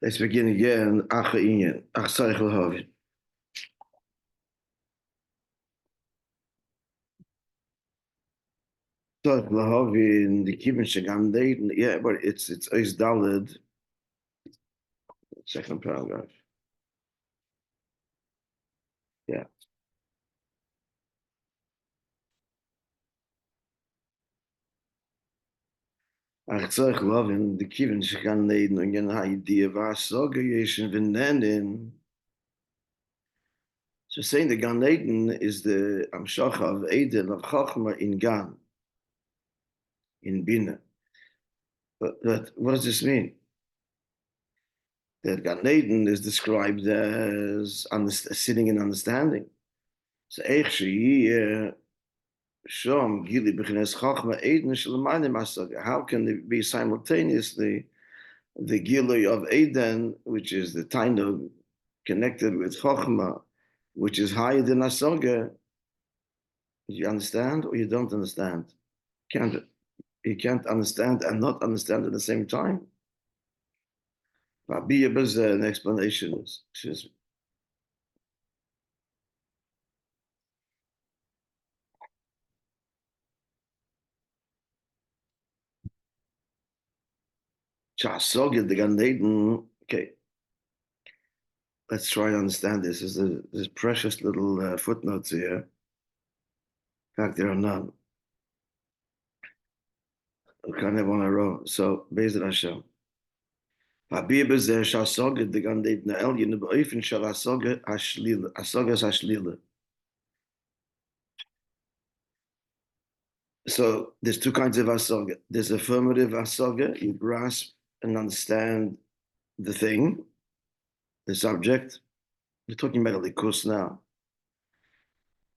Let's begin again. Tzarich lahavin. Tzarich lahavin. The kivin shegam leiden. Yeah, but it's Eis Daled. Second paragraph. Yeah. Tzarich lahavin. The kivin shegam leiden. Again, how idea vasoga yeshin v'nenin. So saying the Gan Eden is the Amshacha of Eden of Chachma in Gan, in Bina. But what does this mean? That Gan Eden is described as sitting in understanding. So Eich Shehi Shom Gili B'chines Chachma Eden Shalamanim Asaga. How can it be simultaneously the Gili of Eden, which is the Tainug connected with Chachma, which is higher than Asaga? You understand or you don't understand? You can't understand and not understand at the same time. Rabbi, an explanation is. Okay, let's try and understand this. There's precious little footnotes here. In fact, there are none. We can't have one in a row. So, Be'ezrat Hashem. Rabbi Bezer Shasoged the Gan Eden Elyon B'Oifen Shal Asoged Hashlila. Asogas Hashlila. So there's two kinds of asaga. There's affirmative asaga. You grasp and understand the thing, the subject. We're talking about a likus now.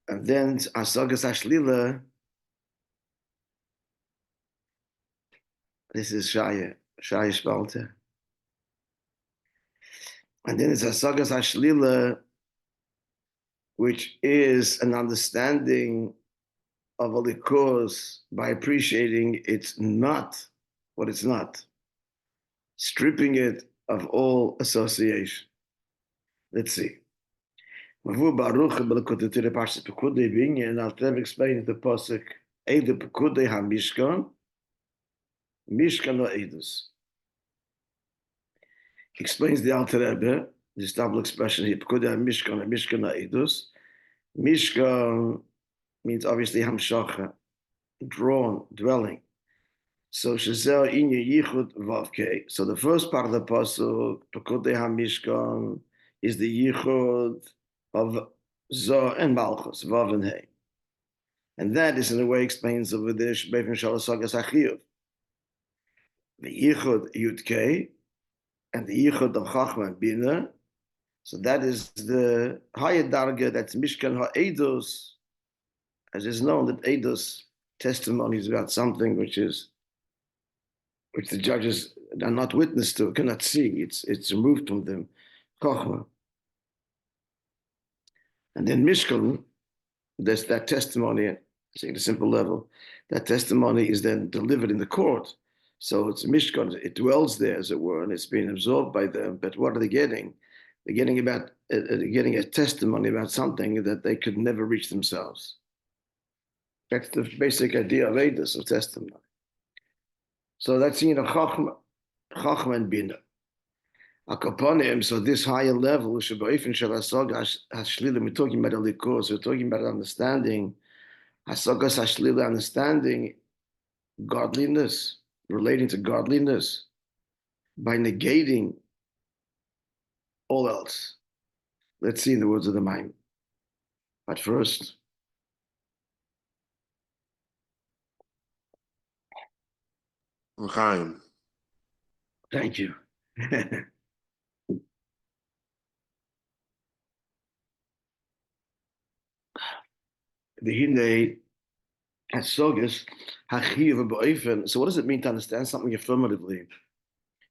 And then asagas hashlila. This is shaya spalte. And then it's asagas hashlila, which is an understanding of a likus by appreciating it's not what it's not, stripping it of all association. Let's see. Mavu Baruch Belakotete Parsha Pekudei Binyan, and I'll tell explain the pasuk Eide Pekudei HaMishkan, Mishkan no Eidus. Explains the Alter Rebbe, this double expression here, Pekudei HaMishkan and Mishkan no Eidus. Mishkan means obviously Hamshacha, drawn, dwelling. So Shazel Inya Yichud Vavke. So the first part of the pasuk, Pekudei HaMishkan, is the Yichud of Zoh and Malchus, Vav and Hey. And that is in a way explains over there, Shbeifin Shalasagas Achiyuv. The Yichud Yud and the Yichud of Chachma and Bina. So that is the higher darga, that's Mishkan HaEdos, as is known that Eidos testimony is about something which the judges are not witness to, cannot see. It's removed from them. Chachma. And then Mishkan, there's that testimony, saying at a simple level, that testimony is then delivered in the court. So it's Mishkan, it dwells there, as it were, and it's being absorbed by them. But what are they getting? They're getting a testimony about something that they could never reach themselves. That's the basic idea of Eidos, of testimony. So that's Chachma and Bina. So this higher level, we're talking about a likus, we're talking about understanding, hasagas hashlila, understanding godliness, relating to godliness, by negating all else. Let's see in the words of the Maimon. But first, thank you. The Hinde Hasogas Hachiv B'Oifen. So what does it mean to understand something affirmatively? If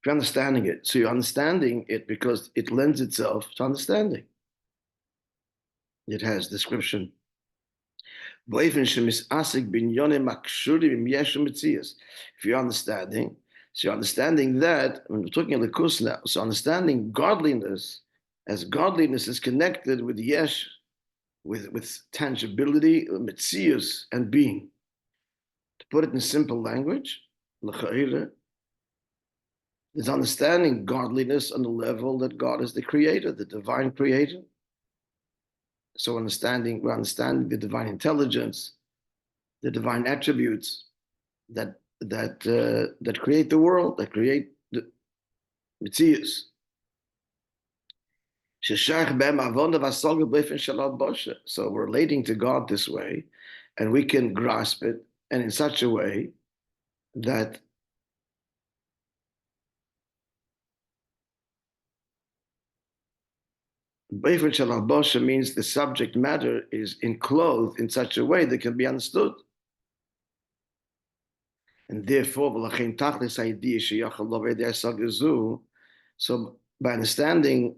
you're understanding it, so you're understanding it because it lends itself to understanding. It has description. If you're understanding, So understanding that, when we're talking Likus now, so understanding godliness, as godliness is connected with yesh, with tangibility, metzius, and being. To put it in simple language, is understanding godliness on the level that God is the creator, the divine creator. So we're understanding the divine intelligence, the divine attributes that create the world, that create the Metzius. So we're relating to God this way, and we can grasp it, and in such a way that Beifin Shalal Bosha means the subject matter is enclosed in such a way that can be understood. And therefore, so by understanding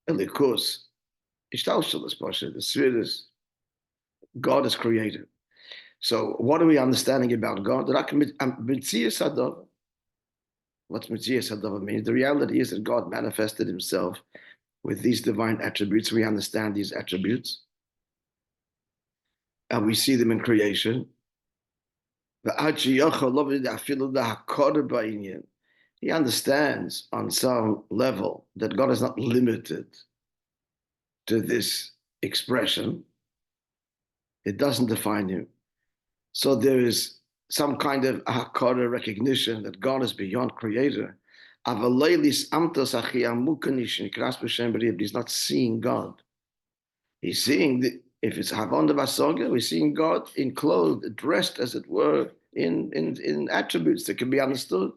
Elikus, the spheres, God is created. So what are we understanding about God? What's Metzius Hadava means? The reality is that God manifested himself with these divine attributes. We understand these attributes, and we see them in creation. He understands on some level that God is not limited to this expression. It doesn't define him. So there is some kind of hakara, recognition that God is beyond creator. He's not seeing God. He's seeing if it's Havon de Vasoga, we're seeing God enclosed, dressed, as it were, in attributes that can be understood.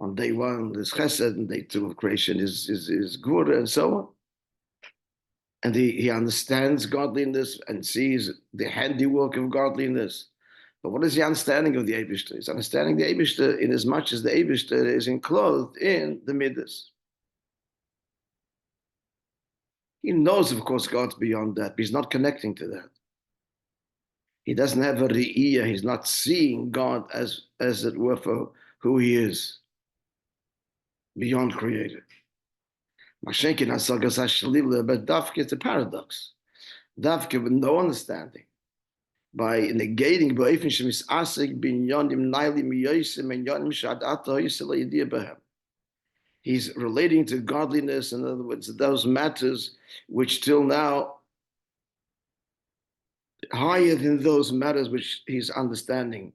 On day one, there's Chesed, and day two of creation is Gvura, and so on. And he understands godliness and sees the handiwork of godliness. But what is the understanding of the Eibishter? It's understanding the Eibishter in as much as the Eibishter is enclosed in the Midas. He knows, of course, God's beyond that, but he's not connecting to that. He doesn't have a re'iyah. He's not seeing God as it were for who he is, beyond creator. But Dafka is a paradox. Dafka with no understanding. By negating he's relating to godliness, in other words, those matters which till now higher than those matters which he's understanding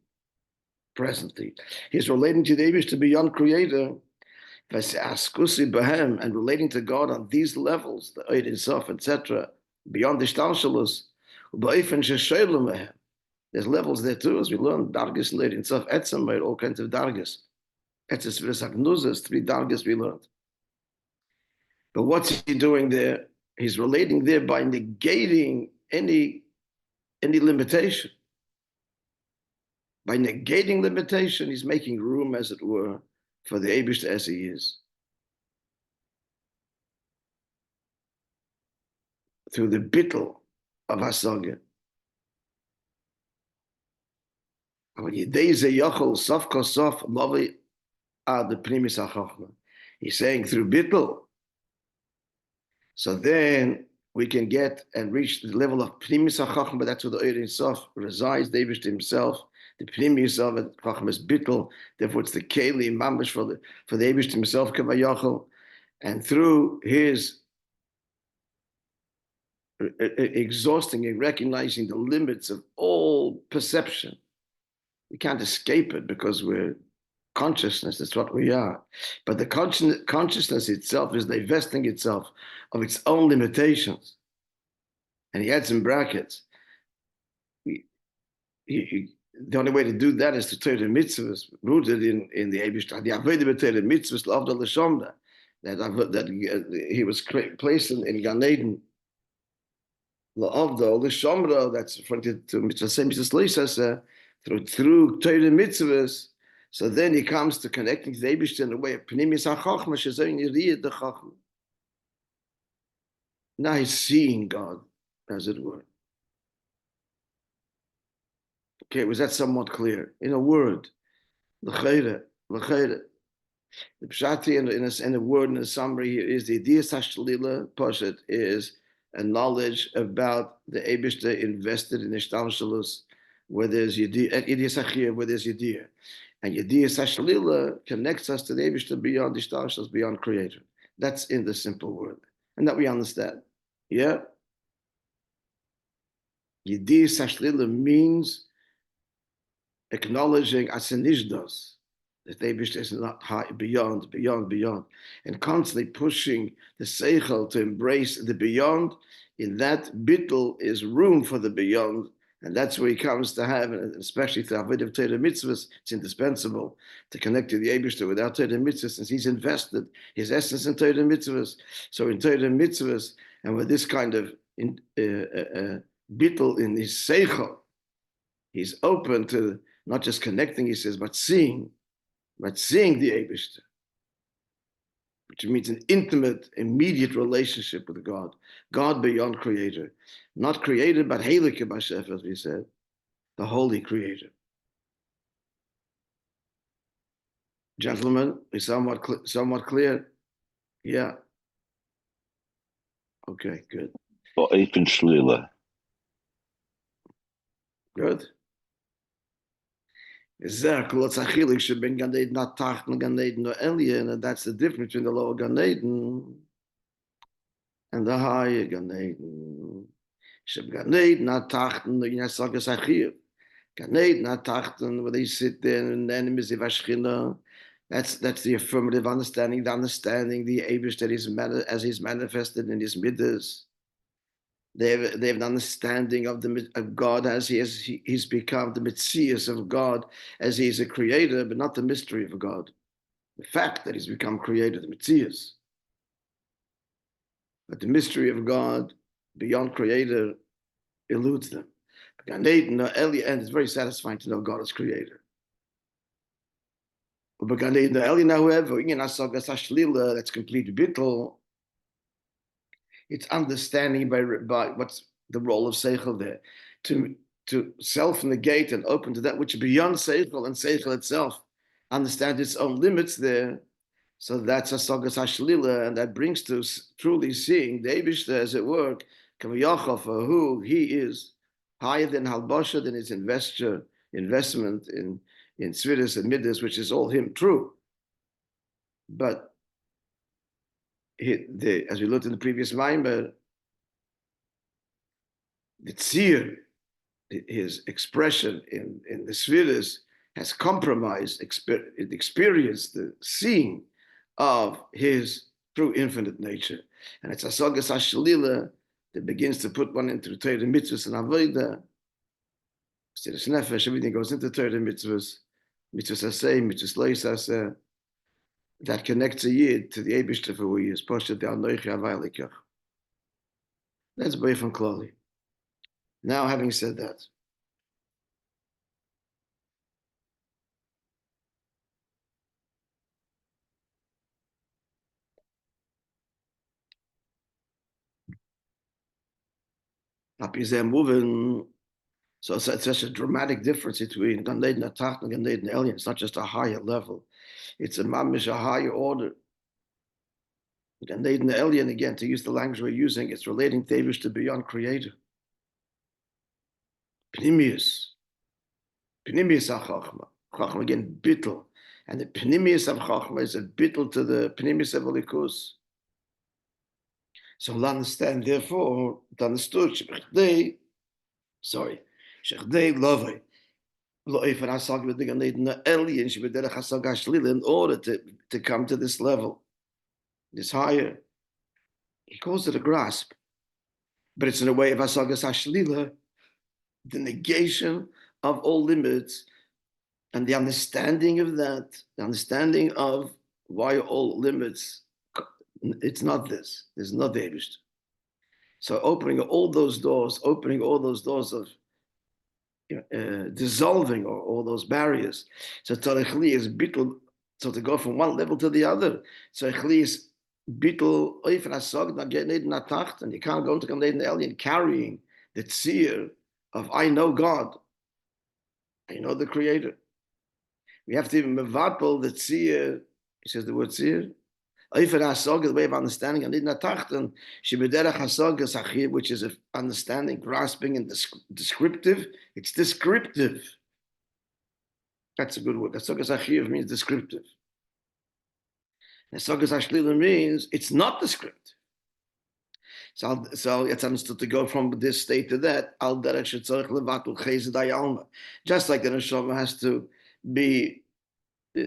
presently. He's relating to the Eibush, to beyond creator, and relating to God on these levels, the Eid Sof, etc., beyond the Shtalshalus. There's levels there too, as we learn, Dargis, Leid in Sof, Etzem, all kinds of Dargis. Etzes, V'Sagnuzas, 3 Dargis we learned. But what's he doing there? He's relating there by negating any limitation. By negating limitation, he's making room, as it were, for the Eibush as he is. Through the bittul of Hasaga. He's saying through bittul. So then we can get and reach the level of Pnimis HaChachma, but that's where the Ein Sof resides, the Eibush himself. The Pnimis of it, Chachma is bittul, therefore it's the Keli, Mamish for the Eibush himself, Kavayachal. And through his exhausting and recognizing the limits of all perception, we can't escape it because we're consciousness, that's what we are. But the consciousness itself is divesting itself of its own limitations. And he adds in brackets, the only way to do that is to turn the mitzvahs rooted in the Eibush. The Avodah b'Torah mitzvahs l'avda l'shomda, that he was placed in Gan Eden. L'avda l'shomda, that's referring to mitzvah, same mitzvahs l'isasa, through Torah mitzvahs. So then he comes to connecting to the Eibush in the way of Pnimis HaChachma, shezoyin yiriyah the Chachma. Now he's seeing God, as it were. Okay, was that somewhat clear? In a word, L'chayre. The pshati in a word, in a summary here, is the idea sashlila poshet is a knowledge about the Eibishter invested in ishtalshalus, where there's idea sachir, where there's idea. And idea sashlila connects us to the Eibishter beyond ishtalshalus, beyond creator. That's in the simple word. And that we understand. Yeah? Idea sashlila means acknowledging asenishdos, that the Eibishter is not high, beyond, and constantly pushing the seichel to embrace the beyond. In that bittul is room for the beyond, and that's where he comes to have, and especially through avodah of Torah mitzvahs, it's indispensable to connect to the Eibishter without Torah mitzvahs, since he's invested his essence in Torah mitzvahs. So in Torah mitzvahs, and with this kind of bittul in his seichel, he's open to not just connecting, he says, but seeing the Eibishter, which means an intimate, immediate relationship with God beyond creator. Not created, but Heilige Bashef, as we said, the holy creator. Gentlemen, is somewhat clear? Yeah. Okay, good. Good. And that's the difference between the lower Gan Eden and the higher Gan Eden. Gan Eden, where they sit there and enemies of Ashchina. That's the affirmative understanding, the Eibush that as he's manifested in his midas. They have an understanding of God as he's become the Metzias of God, as he is a creator, but not the mystery of God. The fact that he's become creator, the Metzias. But the mystery of God beyond creator eludes them. And it's very satisfying to know God as creator. But however, that's complete bittul. It's understanding by what's the role of seichel there, to self-negate and open to that which is beyond seichel, and seichel itself understand its own limits there. So that's a sagas hashlila, and that brings to truly seeing the Eibishter, as it were, Yaakov, for who he is, higher than halbasha, than his investment in tzvidas and midas, which is all him, true. But as we looked in the previous Maamar, the tzir, his expression in the tzvidas, has compromised, experienced the seeing of his true infinite nature. And it's a sagas hashlila that begins to put one into Torah mitzvahs and avodah. Sederes nefesh, everything goes into Torah mitzvahs, mitzvahs aseh, mitzvahs lo yisaseh, that connects a yid to the Eibishter for who he is. Poshet de'anoichi havai likach. That's way from Klali. Now, having said that, moving. So it's such a dramatic difference between Gan Eden Atach and Gan Eden Elyon. It's not just a higher level; it's a mamish, a higher order. Gan Eden Elyon, again, to use the language we're using, it's relating to Eibishter beyond creator. Pnimius HaChachma. Chachma again, bittul, and the Pnimius of Chachma is a bittul to the Pnimius of Elikus. So we'll understand, therefore, it's understood, Shechdei Lovei, in order to come to this level, this higher. He calls it a grasp, but it's in a way of Asagas Hashlila, the negation of all limits, and the understanding of that, the understanding of why all limits, it's not this. There's not the Eibishter. So opening all those doors of dissolving all those barriers. So Tzarechli is bittul, so to go from one level to the other. Tzarechli is bittul oifen asog na Gan Eden atacht, and you can't go into Gan Eden Elyon carrying the tzir of I know God, I know the Creator. We have to even mevatol the tzir. He says the word tzir. Oifer hasog, the way of understanding, and in atachten, shebederach hasog is achiv, which is understanding, grasping, and descriptive. It's descriptive. That's a good word. Hasog is achiv means descriptive. Hasog is ashlila means it's not descriptive. So it's understood to go from this state to that. Al derech shetzorich levatul chesed hayalma. Just like the neshama has to be,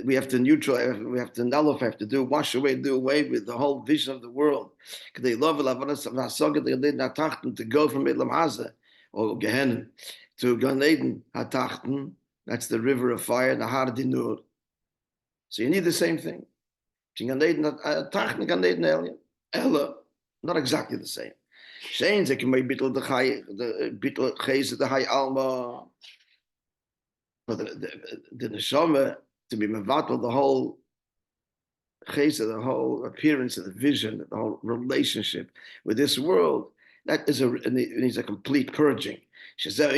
we have to neutralize, we have to nullify, have to do away with the whole vision of the world. To go from Elam Haza or Gehenna to Gan Eden Hatachten, that's the river of fire, the Har Dinur. So you need the same thing. Gan Eden Hatachten, Gan Eden Elyon. Ella, not exactly the same. Saying that can be bittel chesed the high alma, but the neshama to be mevatel the whole chesed, the whole appearance of the vision, the whole relationship with this world. That is it needs a complete purging. We've got to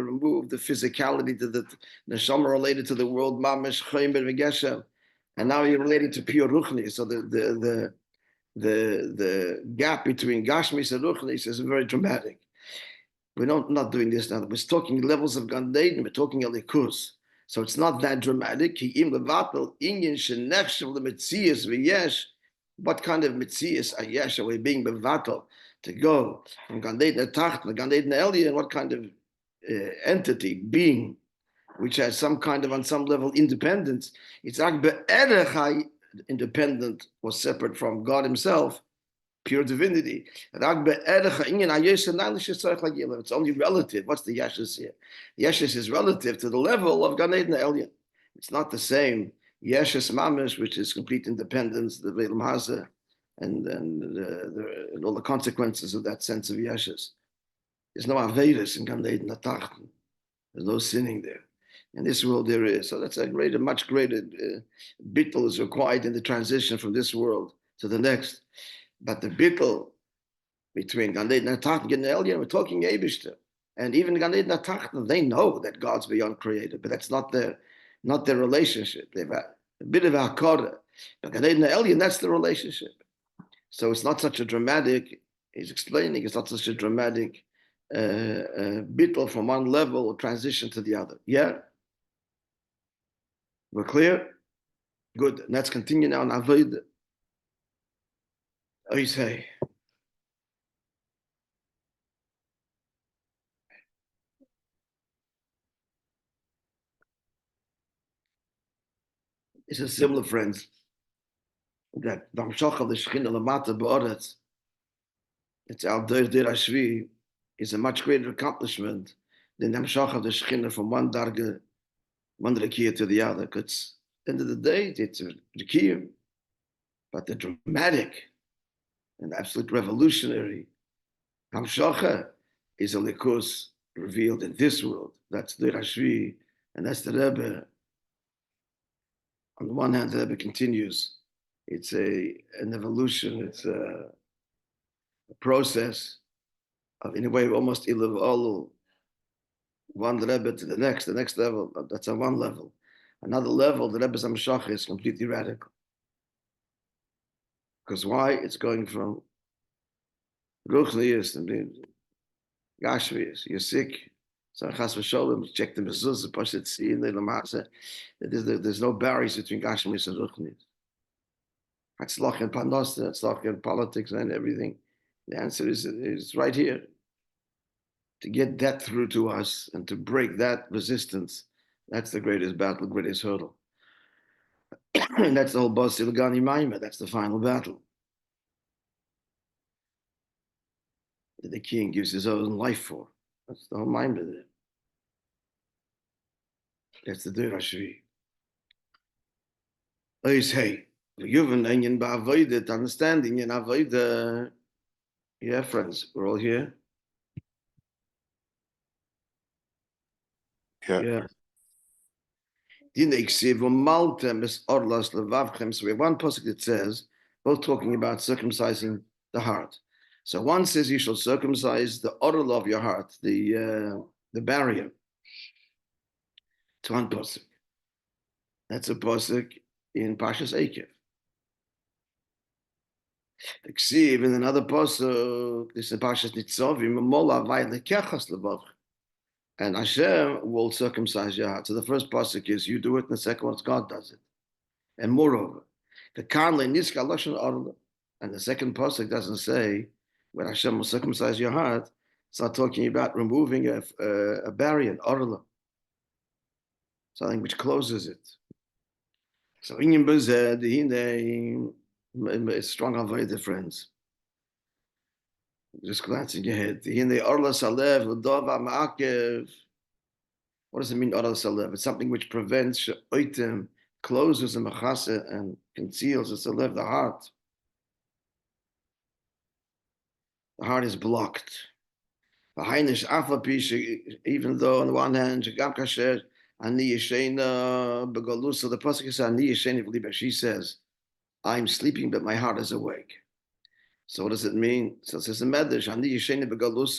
remove the physicality to the neshama related to the world, mamish chaymer v'geshem, and now you're related to pure ruchni. So the gap between Gashmis and Ruchnis is very dramatic. We're not doing this now. We're talking levels of Gan Eden, we're talking Elikus. So it's not that dramatic. What kind of mitzias are yesh are we being bevatel to go from Gan Eden Tacht to Gan Eden Elyon? What kind of entity, being, which has some kind of, on some level, independence? It's independent or separate from God Himself, pure divinity. It's only relative. What's the yeshus here? The yeshus is relative to the level of Gan Eden Elyon. It's not the same yeshus mamish, which is complete independence, the Ve'elam Haza, and all the consequences of that sense of yeshus. There's no avedus in Gan Eden Atachten. There's no sinning there. In this world there is. So that's a much greater bittul is required in the transition from this world to the next. But the bittul between Gan Eden and Tachten and Elyon, we're talking Eibishter. And even Gan Eden and Tachten, they know that God's beyond created, but that's not their relationship. They've a bit of a hakara. But Gan Eden and Elyon, that's the relationship. So it's not such a dramatic, he's explaining, it's not such a dramatic bittul from one level or transition to the other. Yeah? We're clear? Good. Let's continue now on Avodah. I say. It's a similar, friends, that the Hamshach of the Shechina Lamata Ba'aretz, it's Al Dir Ashvi, is a much greater accomplishment than the Hamshach of the Shechina from one darga, one rekiah to the other. Because at the end of the day, it's a rekiah, but the dramatic and absolute revolutionary Hamshacha is a likus revealed in this world. That's the Rashvi, and that's the Rebbe. On the one hand, the Rebbe continues. It's an evolution. It's a process of, in a way, almost ilav one Rebbe to the next level. That's on one level. Another level, the Rebbe's Hamshacha is completely radical. Because why? It's going from Ruchnius and Gashmius. You're sick. So Chas v'Sholem, check the mezuzah, Pashat Tzii, and Leilam Hasa. There's no barriers between Gashmius and Ruchnius. Hatzlach and Panos, Hatzlach and politics and everything. The answer is right here. To get that through to us and to break that resistance, that's the greatest battle, greatest hurdle. And that's the whole Bas Ilgani Maima. That's the final battle. That the king gives his own life for. That's the whole Maima there. That's the Dir Hashvi. Ois hey, given in Ba'avodah, understanding in Avodah. Yeah, friends, we're all here. Yeah. So we have one pasuk that says, both talking about circumcising the heart. So one says you shall circumcise the orla of your heart, the barrier. It's one pasuk. That's a pasuk in Parshas Eikev. The Ksiv in another pasuk, this is Parshas Nitzavim, Mola vaylekechas levavch. And Hashem will circumcise your heart. So the first pasuk is you do it, and the second one is God does it. And moreover, the kanle niska lashon arla. And the second pasuk doesn't say when Hashem will circumcise your heart. It's not talking about removing a barrier, an arla, something which closes it. So in Bezed, it's strong on very difference. Just glancing ahead. In the arla salev l'dava ma'akev. What does it mean, arla salev? It's something which prevents oitim, closes the machase and conceals the salev, the heart. The heart is blocked. Even though on the one hand, the pasuk says, she says, I'm sleeping, but my heart is awake. So what does it mean? So it says the medrash,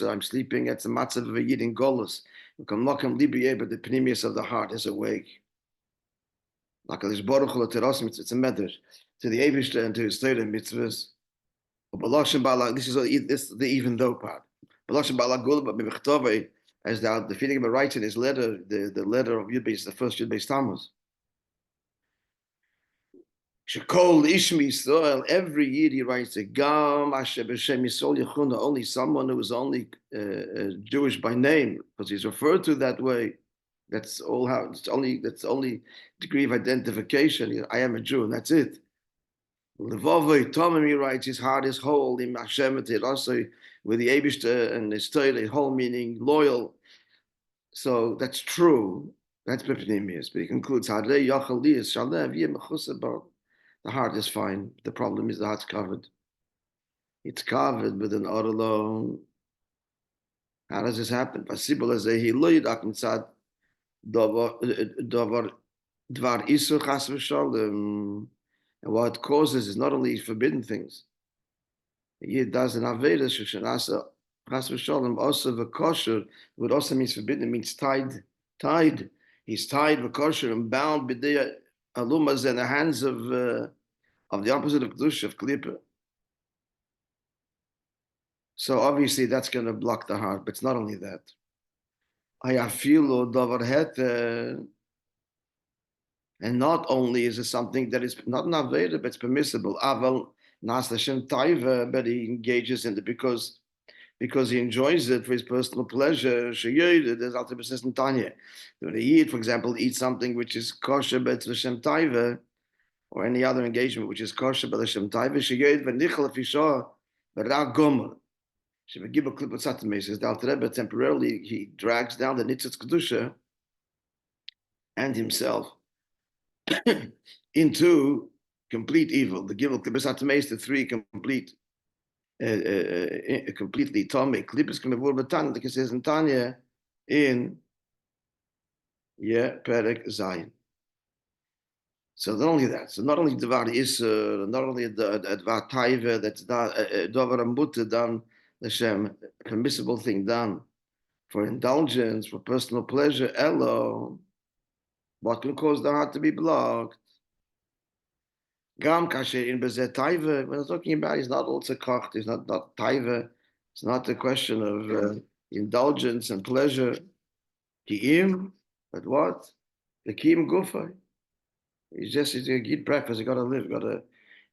I'm sleeping at the matzav of a yid in golus. But the pneumius of the heart is awake. Like it's a medrash to the Eivishter and to his Torah mitzvahs. This is the even though part. As the feeling of writes in his letter, the letter of Yud Beis, the first Yud Beis Tmuz. Shekol Ishmi Yisrael, every year he writes a Gam Asher B'Shem Yisrael Yechuna, only someone who is only Jewish by name, because he's referred to that way. That's all how that's the only degree of identification. I am a Jew, and that's it. Levavoi Tomim, he writes, his heart is whole in Hashem also with the Eibishter and his Torah, whole meaning loyal. So that's true. That's Bepnimius. But he concludes, the heart is fine. The problem is the heart's covered. It's covered with an or alone. How does this happen? And what it causes is not only forbidden things. He does an Aveda Shushanasa Chas v'Shalom also v'kosher, what also means forbidden, it means tied. He's tied v'kosher and bound b'dei alumas in the hands of the opposite of Kedusha, of Klippa. So obviously that's going to block the heart, but it's not only that. And not only is it something that is not an Aveda, but it's permissible. Aval nas l'shem taiva, but he engages in it because he enjoys it for his personal pleasure. There's ultimate system Tanya. When he eat, for example, eat something which is kosher but l'shem taiva, or any other engagement which is kosher but l'shem taiva, sheyoyed v'nichal afisha v'ra gomer. Shemegiba klippot satameh says the Alter Rebbe temporarily he drags down the nitzitz kedusha and himself into complete evil. The gimel klippot satameh is the three complete. Completely Tomei. Klippus can be Tanya, like it says in Tanya in Perek Zayin. So not only that, so not only Dvar Isser, not only the Dvar Taiva, that's Dovar Ambuta done, Hashem, permissible thing done for indulgence, for personal pleasure, Elo, what can cause the heart to be blocked? Gam kasher in bezet taiva. When I'm talking about, it's not also kocht. It's not taiva. It's not a question of indulgence and pleasure. Kiim, but what? The kiim gufa. He's gonna eat breakfast. He got to live.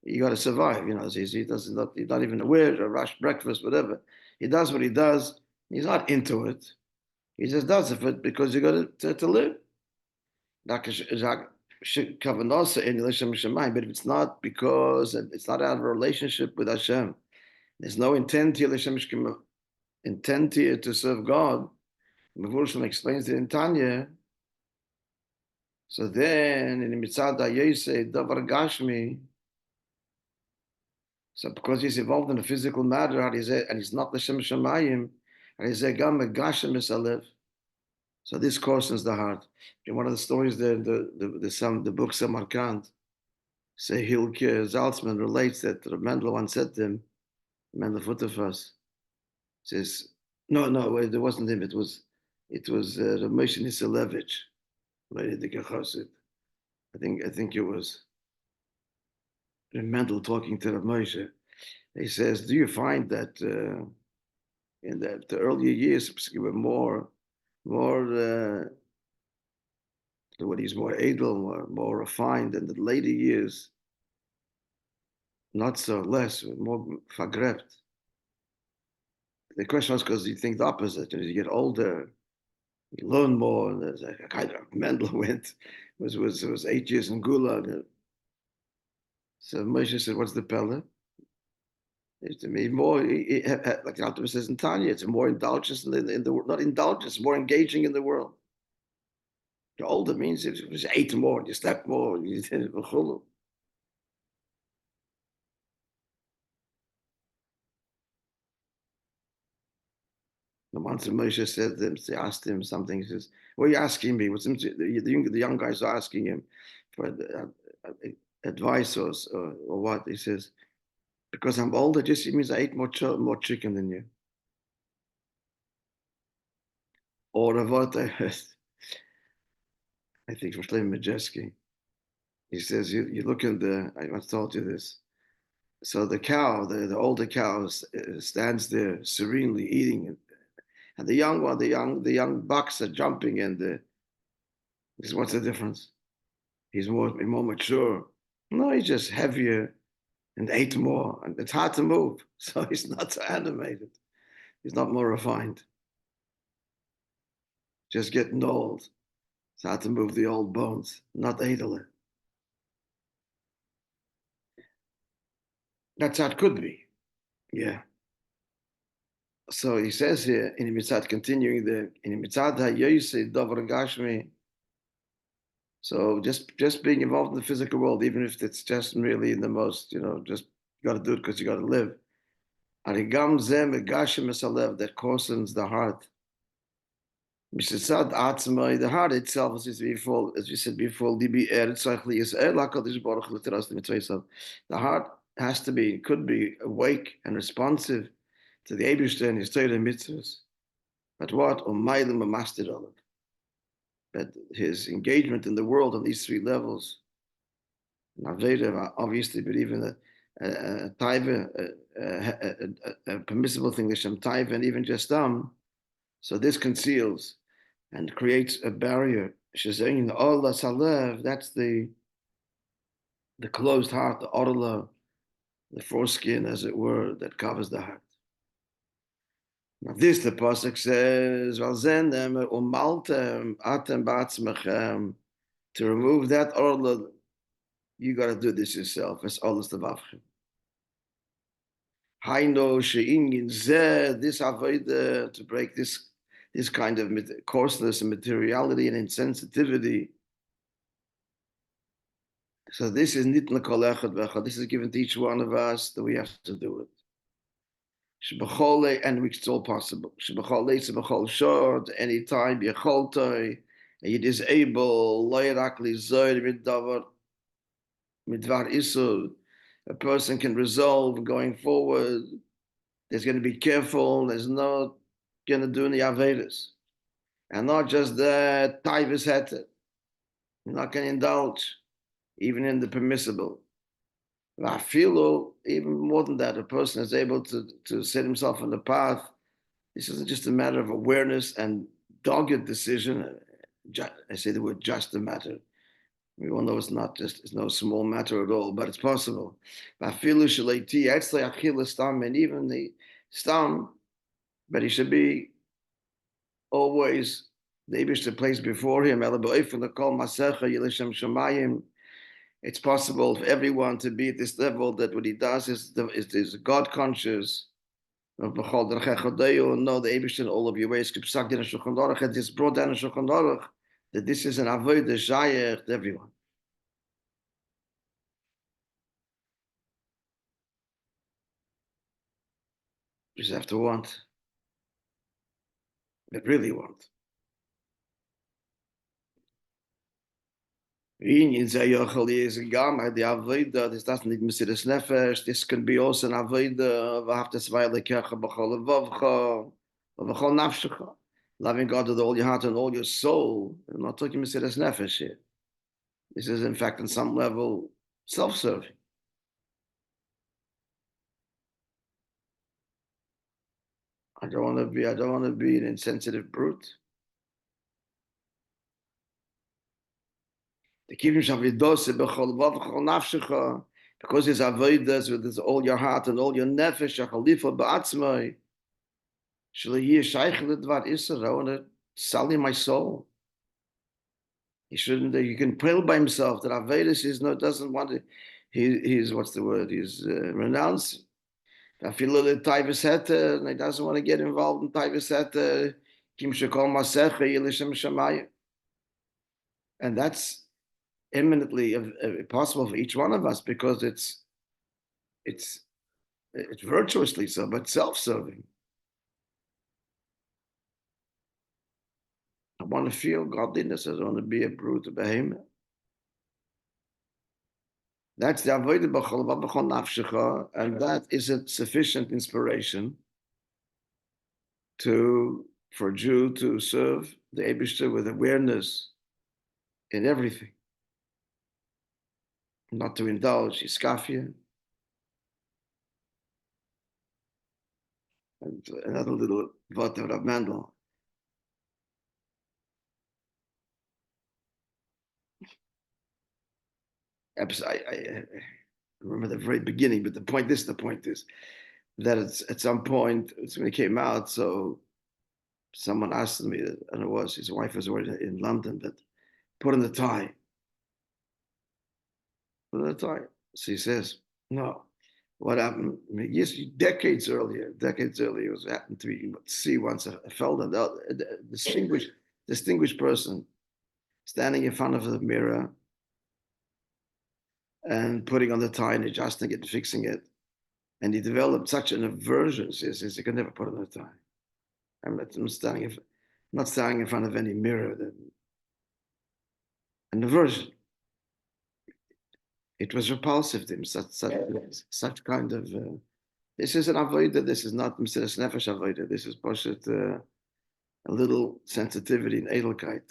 You got to survive. You know, he's not even aware of a rushed breakfast, whatever. He does what he does. He's not into it. He just does it because you got to live. But if it's not because it's not out of a relationship with Hashem, there's no intent here to serve God. Mevushim explains it in Tanya. So then in the Mitzad Yosei Davar Gashmi, so because he's involved in a physical matter, and he's not L'Shem Shemayim, so this coarsens the heart. In one of the stories, the book Samarkand, say Hilke Zaltzman relates that Mendel once said to him, Mendel Futterfass, says, no, it wasn't him. It was Moishe Nisilevich. Lady de Chassid. I think it was Mendel talking to the Moishe. He says, do you find that in the earlier years were more what he's more edel, more refined, and the later years not so, less, more vergrept. The question was because you think the opposite. As you get older, you learn more. And there's a kind of Mendel was 8 years in Gulag. So Moshe said, "What's the pella?" It's to me more like the Alter says in Tanya. It's more indulgence in the not indulgence, more engaging in the world. The older means if you ate more, you slept more, you did chulu. The once Moshe said them, they asked him something. He says, "What are you asking me?" The young guys are asking him for advice or what? He says, "Because I'm older, just means I ate more chicken than you." Or what I heard, I think from Shlomo Majeski. He says, you look in I once told you this. So the cow, the older cow stands there serenely eating it. And the young one, the young bucks are jumping and he says, what's the difference? He's more mature. No, he's just heavier and ate more. And it's hard to move. So he's not so animated. He's not more refined. Just getting old. It's hard to move the old bones, not idle. That's how it could be. Yeah. So he says here in Mitzad, continuing in Mitzad HaYosei Dover Gashmi. So just being involved in the physical world, even if it's just merely in the most, just you got to do it because you got to live. Arigam Zem Gashim Esalev, that coarsens the heart. Mitzad Atzmai, the heart itself is to be full, as we said before, Libi Tzachli Yisrael HaKadosh Baruch Hu L'Teras L'Mitzvah. The heart has to be, could be awake and responsive to the Eibishter and his Torah mitzvahs. But what? Umaylim Master Olav. But his engagement in the world on these three levels, Naveda, obviously, but even a taiva, a permissible thing, Lishem taiva, and even just so this conceals and creates a barrier. Shazayin Allah Salev, that's the closed heart, the orla, the foreskin, as it were, that covers the heart. Now this, the pasuk says, to remove that orla, you got to do this yourself. It's alles the vavchem. Haino she'ingin zeh, this avodah, to break this kind of coarseness and materiality and insensitivity. So this is nitna kol echad v'echad. This is given to each one of us that we have to do it. And it's all possible. Anytime yecholtoi, and you disable loyrakli zoyd midvar isur, a person can resolve going forward. There's going to be careful. There's not going to do any avedas, and not just that. Taivas heter. You're not going to indulge, even in the permissible. Even more than that, a person is able to set himself on the path. This isn't just a matter of awareness and dogged decision. I say the word just a matter. We all know it's no small matter at all, but it's possible. And even the stam, but he should be always the Eibishter place before him. It's possible for everyone to be at this level that what he does is God conscious. Know the Eibishter in all of your ways. This brought down in Shulchan Aruch that this is an avodah shayach to everyone. You just have to want, but really want. This doesn't need Mesiras Nefesh. This can be also an avodah. loving God with all your heart and all your soul. I'm not talking Mesiras Nefesh here. This is, in fact, on some level, self-serving. I don't want to be an insensitive brute. To keep himself because his avodas with all your heart and all your nefesh, I want to sully my soul. He shouldn't. He can pray by himself that avodas is doesn't want to. He's what's the word? He's renouncing. I feel a little taivas heta, and he doesn't want to get involved in taivas heta. Kim shekol masecha yilishim shamayim, and that's imminently possible for each one of us because it's virtuously so, but self-serving. I want to feel godliness. I don't want to be a brute, a behemoth. That's the avodah b'chol nafshecha, and that is a sufficient inspiration for a Jew to serve the Eibishter with awareness in everything, not to indulge iskafia. And another little thought of Rav Mendel. I remember the very beginning, but the point is that it's at some point, it's when it came out, so someone asked me, and it was his wife was already in London, but put on the tie. Put on the tie. So he says, no. What happened? I mean, yes, decades earlier, it was happened to see once a fellow, a distinguished person, standing in front of the mirror and putting on the tie and adjusting it and fixing it. And he developed such an aversion, says he could never put on a tie. I'm not standing in front of any mirror. An aversion. It was repulsive to him, such kind of, this is an avodah, this is not Mesiras Nefesh avodah, this is a little sensitivity in edelkeit.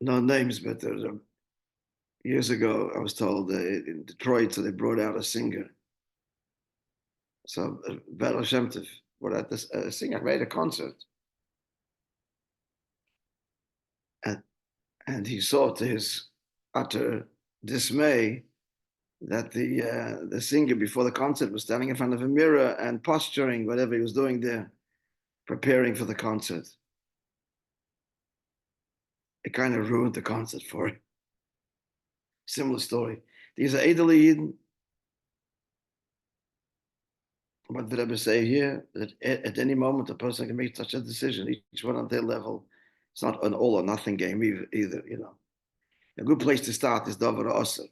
No names, but years ago I was told in Detroit, so they brought out a singer. So Baal Shem Tov brought out this singer, made a concert. And he saw to his utter dismay that the singer before the concert was standing in front of a mirror and posturing, whatever he was doing there, preparing for the concert. It kind of ruined the concert for him. Similar story. These are Edel Yidden. What did Rabbi say here? That at any moment a person can make such a decision, each one on their level. It's not an all or nothing game either, you know. A good place to start is Dover Osir.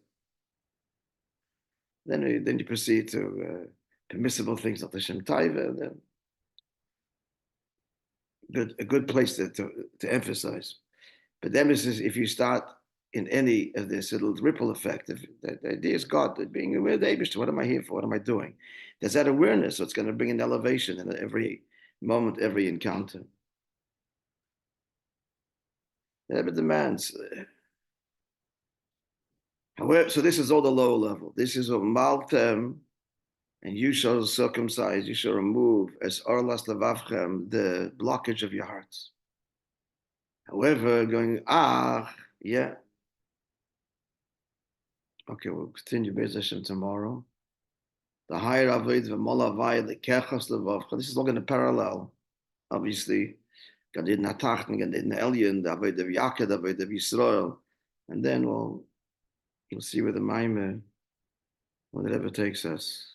Then you proceed to permissible things like the Shem Taiva. A good place to emphasize. But the emphasis, if you start in any of this, it'll ripple effect. The idea is God, being aware of the Eibishter. What am I here for? What am I doing? There's that awareness, so it's going to bring an elevation in every moment, every encounter. Never demands. However, so this is all the lower level. This is what Maltem, and you shall circumcise, you shall remove as Orlas Levavchem, the blockage of your hearts. However, yeah. Okay, we'll continue Be'ez Hashem tomorrow. The higher avoid the molavai, the kechas levavcha. This is all going to parallel, obviously. God did Natachten, God did Elyon, the avoid of Yaakov, the avoid of Yisrael, and then we'll see where the Maimah, whatever takes us.